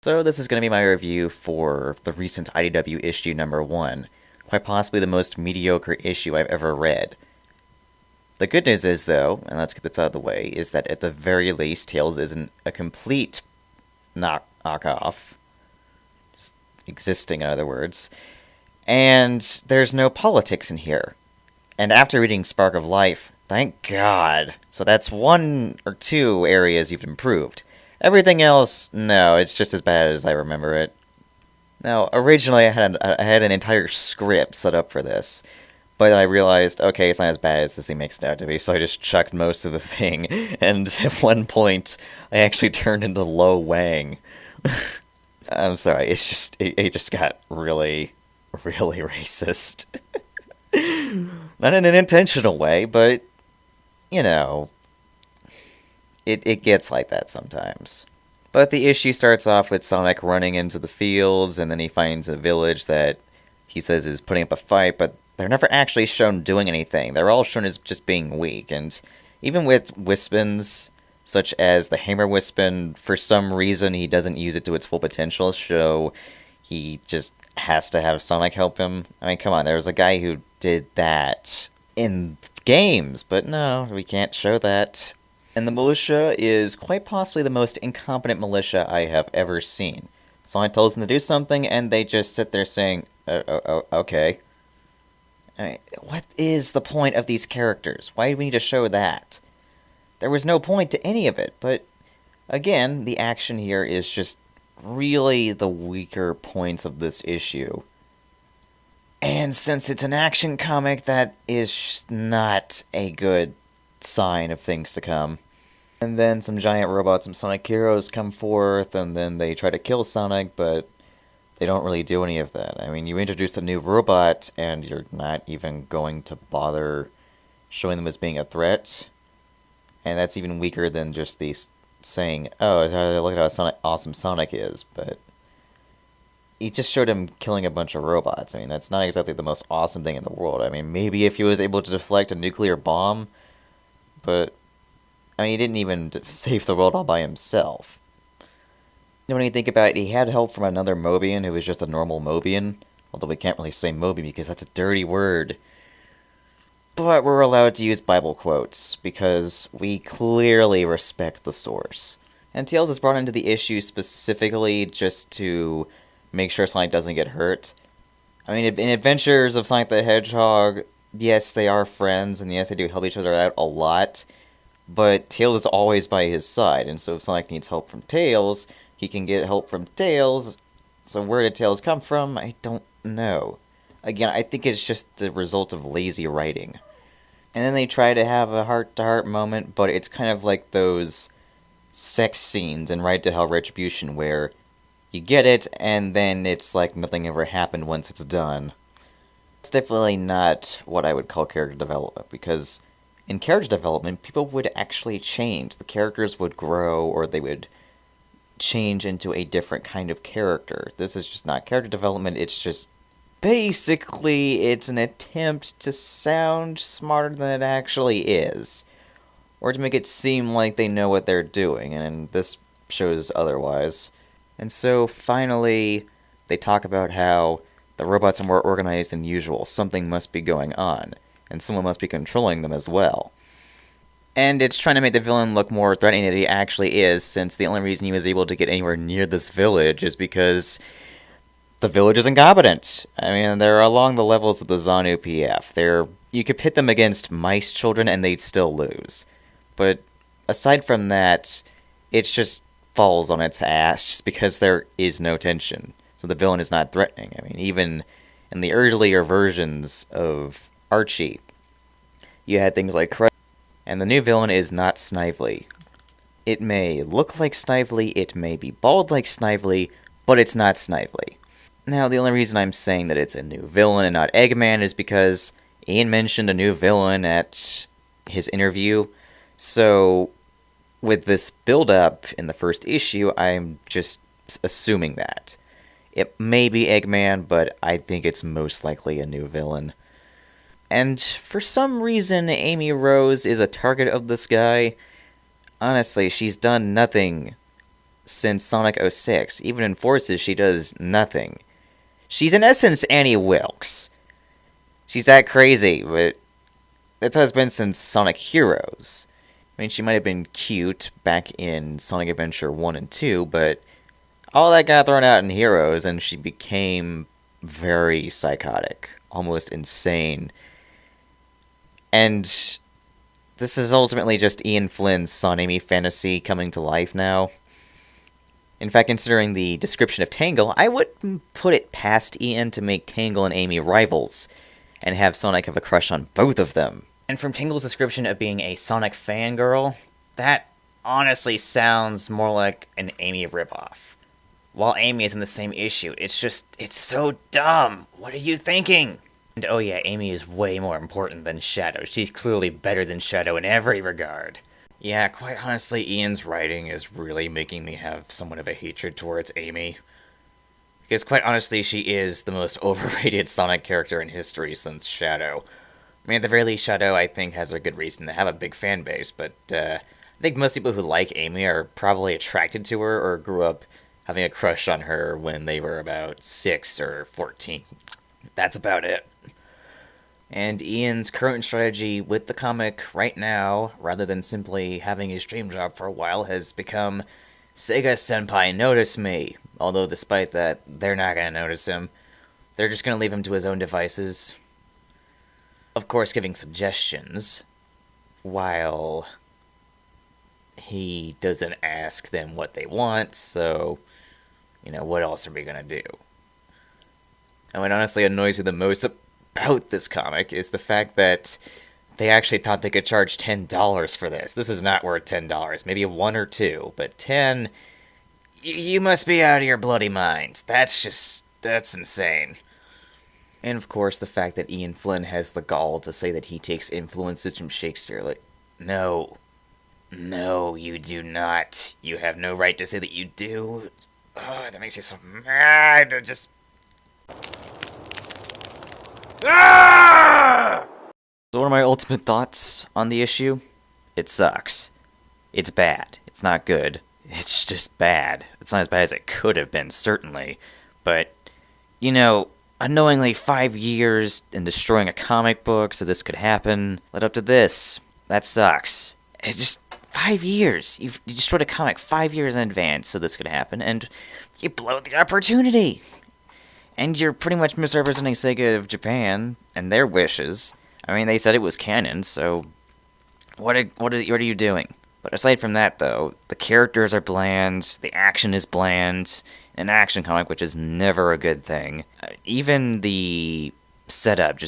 So this is going to be my review for the recent IDW issue number 1, quite possibly the most mediocre issue I've ever read. The good news is, though, and let's get this out of the way, is that at the very least, Tails isn't a complete knockoff, just existing in other words, and there's no politics in here. And after reading Spark of Life, thank God. So that's one or two areas you've improved. Everything else, no, it's just as bad as I remember it. Now, originally I had an entire script set up for this, but I realized, okay, it's not as bad as this thing makes it out to be, so I just chucked most of the thing, and at one point, I actually turned into Lo Wang. I'm sorry, it just got really, really racist. Not in an intentional way, but, you know, it gets like that sometimes. But the issue starts off with Sonic running into the fields, and then he finds a village that he says is putting up a fight, but they're never actually shown doing anything. They're all shown as just being weak, and even with Wispins, such as the Hammer Wispin, for some reason he doesn't use it to its full potential, so he just has to have Sonic help him. I mean, come on, there was a guy who did that in games, but no, we can't show that. And the militia is quite possibly the most incompetent militia I have ever seen. Someone tells them to do something, and they just sit there saying, okay. I mean, what is the point of these characters? Why do we need to show that? There was no point to any of it, but again, the action here is just really the weaker points of this issue. And since it's an action comic, that is not a good sign of things to come. And then some giant robots and Sonic heroes come forth, and then they try to kill Sonic, but they don't really do any of that. I mean, you introduce a new robot, and you're not even going to bother showing them as being a threat. And that's even weaker than just the saying, oh, look at how awesome Sonic is, but he just showed him killing a bunch of robots. I mean, that's not exactly the most awesome thing in the world. I mean, maybe if he was able to deflect a nuclear bomb, but, I mean, he didn't even save the world all by himself. When you think about it, he had help from another Mobian who was just a normal Mobian, although we can't really say Mobian because that's a dirty word. But we're allowed to use Bible quotes, because we clearly respect the source. And Tails is brought into the issue specifically just to make sure Sonic doesn't get hurt. I mean, in Adventures of Sonic the Hedgehog, yes, they are friends, and yes, they do help each other out a lot, but Tails is always by his side, and so if Sonic needs help from Tails, he can get help from Tails. So where did Tails come from? I don't know. Again, I think it's just the result of lazy writing. And then they try to have a heart-to-heart moment, but it's kind of like those sex scenes in Ride to Hell Retribution, where you get it, and then it's like nothing ever happened once it's done. It's definitely not what I would call character development, because in character development, people would actually change. The characters would grow, or they would change into a different kind of character. This is just not character development, it's just basically, it's an attempt to sound smarter than it actually is, or to make it seem like they know what they're doing, and this shows otherwise. And so, finally, they talk about how the robots are more organized than usual, something must be going on, and someone must be controlling them as well. And it's trying to make the villain look more threatening than he actually is, since the only reason he was able to get anywhere near this village is because the village is incompetent. I mean, they're along the levels of the Zanu PF. You could pit them against mice children and they'd still lose. But aside from that, it just falls on its ass just because there is no tension. So the villain is not threatening. I mean, even in the earlier versions of Archie, you had things like Crush, and the new villain is not Snively. It may look like Snively, it may be bald like Snively, but it's not Snively. Now, the only reason I'm saying that it's a new villain and not Eggman is because Ian mentioned a new villain at his interview, so with this build-up in the first issue, I'm just assuming that. It may be Eggman, but I think it's most likely a new villain. And for some reason, Amy Rose is a target of this guy. Honestly, she's done nothing since Sonic 06. Even in Forces, she does nothing. She's in essence Annie Wilkes. She's that crazy, but that's how it's been since Sonic Heroes. I mean, she might have been cute back in Sonic Adventure 1 and 2, but all that got thrown out in Heroes, and she became very psychotic, almost insane. And this is ultimately just Ian Flynn's Son Amy fantasy coming to life now. In fact, considering the description of Tangle, I wouldn't put it past Ian to make Tangle and Amy rivals, and have Sonic have a crush on both of them. And from Tangle's description of being a Sonic fangirl, that honestly sounds more like an Amy ripoff. While Amy is in the same issue, it's so dumb. What are you thinking? And oh yeah, Amy is way more important than Shadow. She's clearly better than Shadow in every regard. Yeah, quite honestly, Ian's writing is really making me have somewhat of a hatred towards Amy. Because quite honestly, she is the most overrated Sonic character in history since Shadow. I mean, at the very least, Shadow, I think, has a good reason to have a big fan base, but I think most people who like Amy are probably attracted to her or grew up having a crush on her when they were about 6 or 14. That's about it. And Ian's current strategy with the comic right now, rather than simply having his dream job for a while, has become, Sega Senpai, notice me. Although despite that, they're not going to notice him. They're just going to leave him to his own devices. Of course, giving suggestions, while he doesn't ask them what they want, so, what else are we going to do? And what honestly annoys me the most about this comic is the fact that they actually thought they could charge $10 for this. This is not worth $10, maybe 1 or 2, but 10, you must be out of your bloody mind. That's insane. And of course, the fact that Ian Flynn has the gall to say that he takes influences from Shakespeare. Like, no, you do not. You have no right to say that you do. Oh, that makes me so mad. So what are my ultimate thoughts on the issue? It sucks. It's bad. It's not good. It's just bad. It's not as bad as it could have been, certainly. But, unknowingly 5 years in destroying a comic book so this could happen led up to this. That sucks. It's just 5 years. You destroyed a comic 5 years in advance so this could happen, and you blow the opportunity. And you're pretty much misrepresenting Sega of Japan and their wishes. I mean, they said it was canon, so what are you doing? But aside from that, though, the characters are bland, the action is bland, an action comic, which is never a good thing. Even the setup,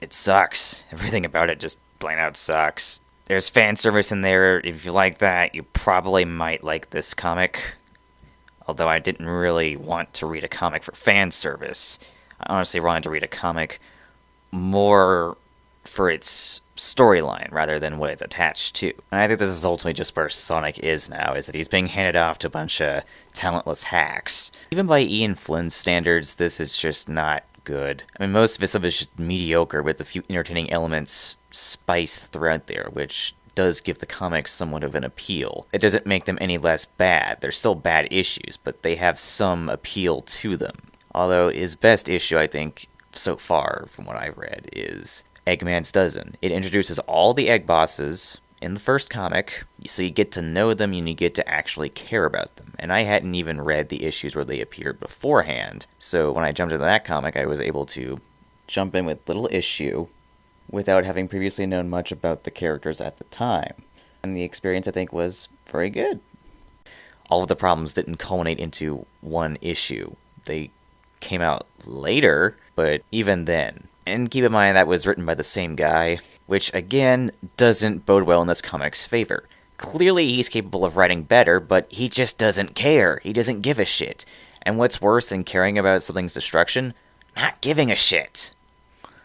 it sucks. Everything about it just plain out sucks. There's fan service in there. If you like that, you probably might like this comic. Although I didn't really want to read a comic for fan service. I honestly wanted to read a comic more for its storyline rather than what it's attached to. And I think this is ultimately just where Sonic is now, is that he's being handed off to a bunch of talentless hacks. Even by Ian Flynn's standards, this is just not good. I mean, most of his stuff is just mediocre with a few entertaining elements spiced throughout there, which does give the comics somewhat of an appeal. It doesn't make them any less bad. They're still bad issues, but they have some appeal to them. Although his best issue, I think, so far, from what I've read, is Eggman's Dozen. It introduces all the egg bosses in the first comic, so you get to know them and you get to actually care about them. And I hadn't even read the issues where they appeared beforehand, so when I jumped into that comic, I was able to jump in with little issue without having previously known much about the characters at the time. And the experience, I think, was very good. All of the problems didn't culminate into one issue. They came out later, but even then. And keep in mind that was written by the same guy, which, again, doesn't bode well in this comic's favor. Clearly he's capable of writing better, but he just doesn't care. He doesn't give a shit. And what's worse than caring about something's destruction? Not giving a shit.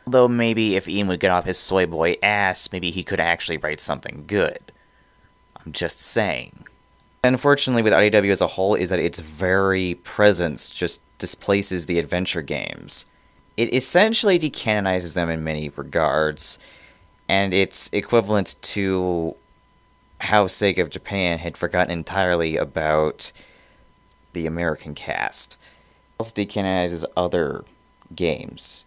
Although maybe if Ian would get off his soy boy ass, maybe he could actually write something good. I'm just saying. Unfortunately, with IDW as a whole, is that its very presence just displaces the adventure games. It essentially decanonizes them in many regards, and it's equivalent to how Sega of Japan had forgotten entirely about the American cast. It also decanonizes other games,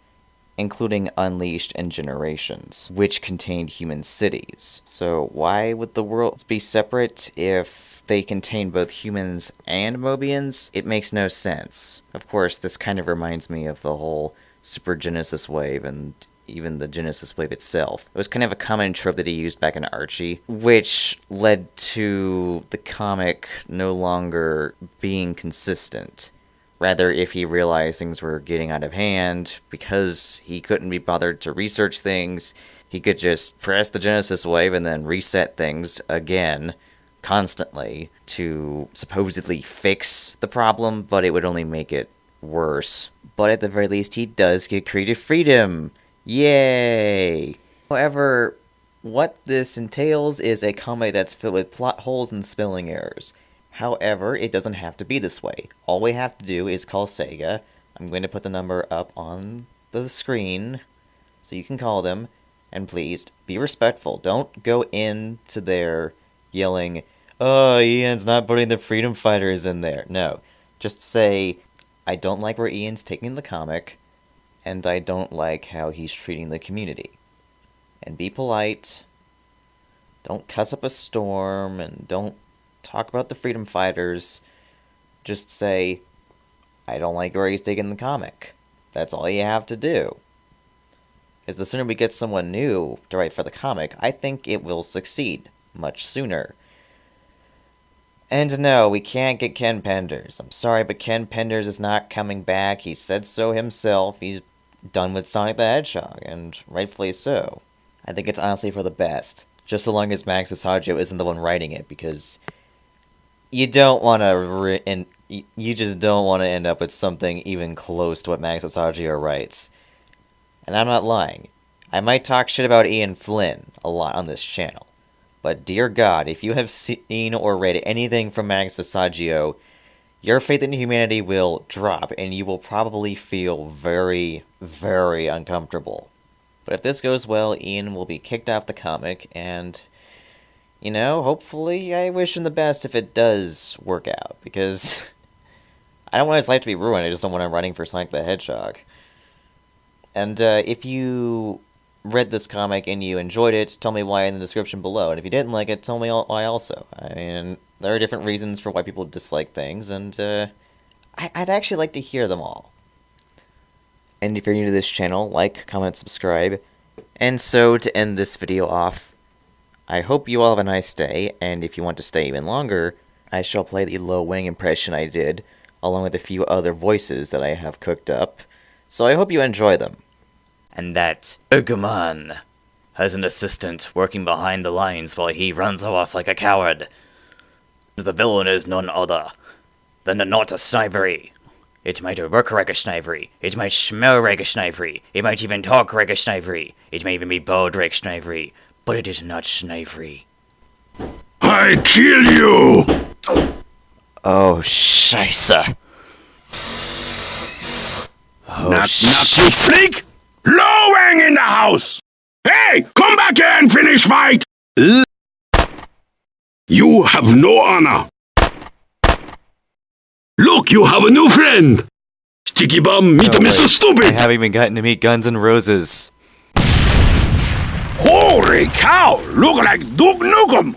including Unleashed and Generations, which contained human cities. So why would the worlds be separate if they contain both humans and Mobians? It makes no sense. Of course, this kind of reminds me of the whole Super Genesis wave and even the Genesis wave itself. It was kind of a common trope that he used back in Archie, which led to the comic no longer being consistent. Rather, if he realized things were getting out of hand, because he couldn't be bothered to research things, he could just press the Genesis wave and then reset things again, constantly, to supposedly fix the problem, but it would only make it worse. But at the very least, he does get creative freedom! Yay! However, what this entails is a comic that's filled with plot holes and spelling errors. However, it doesn't have to be this way. All we have to do is call Sega. I'm going to put the number up on the screen so you can call them. And please, be respectful. Don't go into there yelling, "Oh, Ian's not putting the Freedom Fighters in there." No. Just say, "I don't like where Ian's taking the comic, and I don't like how he's treating the community." And be polite. Don't cuss up a storm, and don't talk about the Freedom Fighters. Just say, "I don't like where he's taking the comic." That's all you have to do. Because the sooner we get someone new to write for the comic, I think it will succeed much sooner. And no, we can't get Ken Penders. I'm sorry, but Ken Penders is not coming back. He said so himself. He's done with Sonic the Hedgehog, and rightfully so. I think it's honestly for the best. Just so long as Max Asagio isn't the one writing it, because you don't want to you just don't want to end up with something even close to what Max Asagio writes. And I'm not lying. I might talk shit about Ian Flynn a lot on this channel. But dear God, if you have seen or read anything from Max Asagio, your faith in humanity will drop, and you will probably feel very, very uncomfortable. But if this goes well, Ian will be kicked off the comic, and, you know, hopefully I wish him the best if it does work out, because I don't want his life to be ruined, I just don't want him running for Sonic the Hedgehog. And if you read this comic and you enjoyed it, tell me why in the description below. And if you didn't like it, tell me why also. I mean, there are different reasons for why people dislike things, and I'd actually like to hear them all. And if you're new to this channel, like, comment, subscribe. And so, to end this video off, I hope you all have a nice day, and if you want to stay even longer, I shall play the Lo Wang impression I did, along with a few other voices that I have cooked up. So I hope you enjoy them. And that Uguman has an assistant working behind the lines while he runs off like a coward. The villain is none other than the Naughta Snivery. It might work like a Snivery. It might smell like a Snivery. It might even talk like a Snivery. It may even be bald like Snivery. But it is not Snivery. I kill you! Oh, scheisse. Oh, Not to speak! Lo Wang in the house! Hey, come back here and finish fight! You have no honor. Look, you have a new friend! Sticky Bum, meet Mr. Stupid! I haven't even gotten to meet Guns N' Roses. Holy cow! Look like Duke Nukem!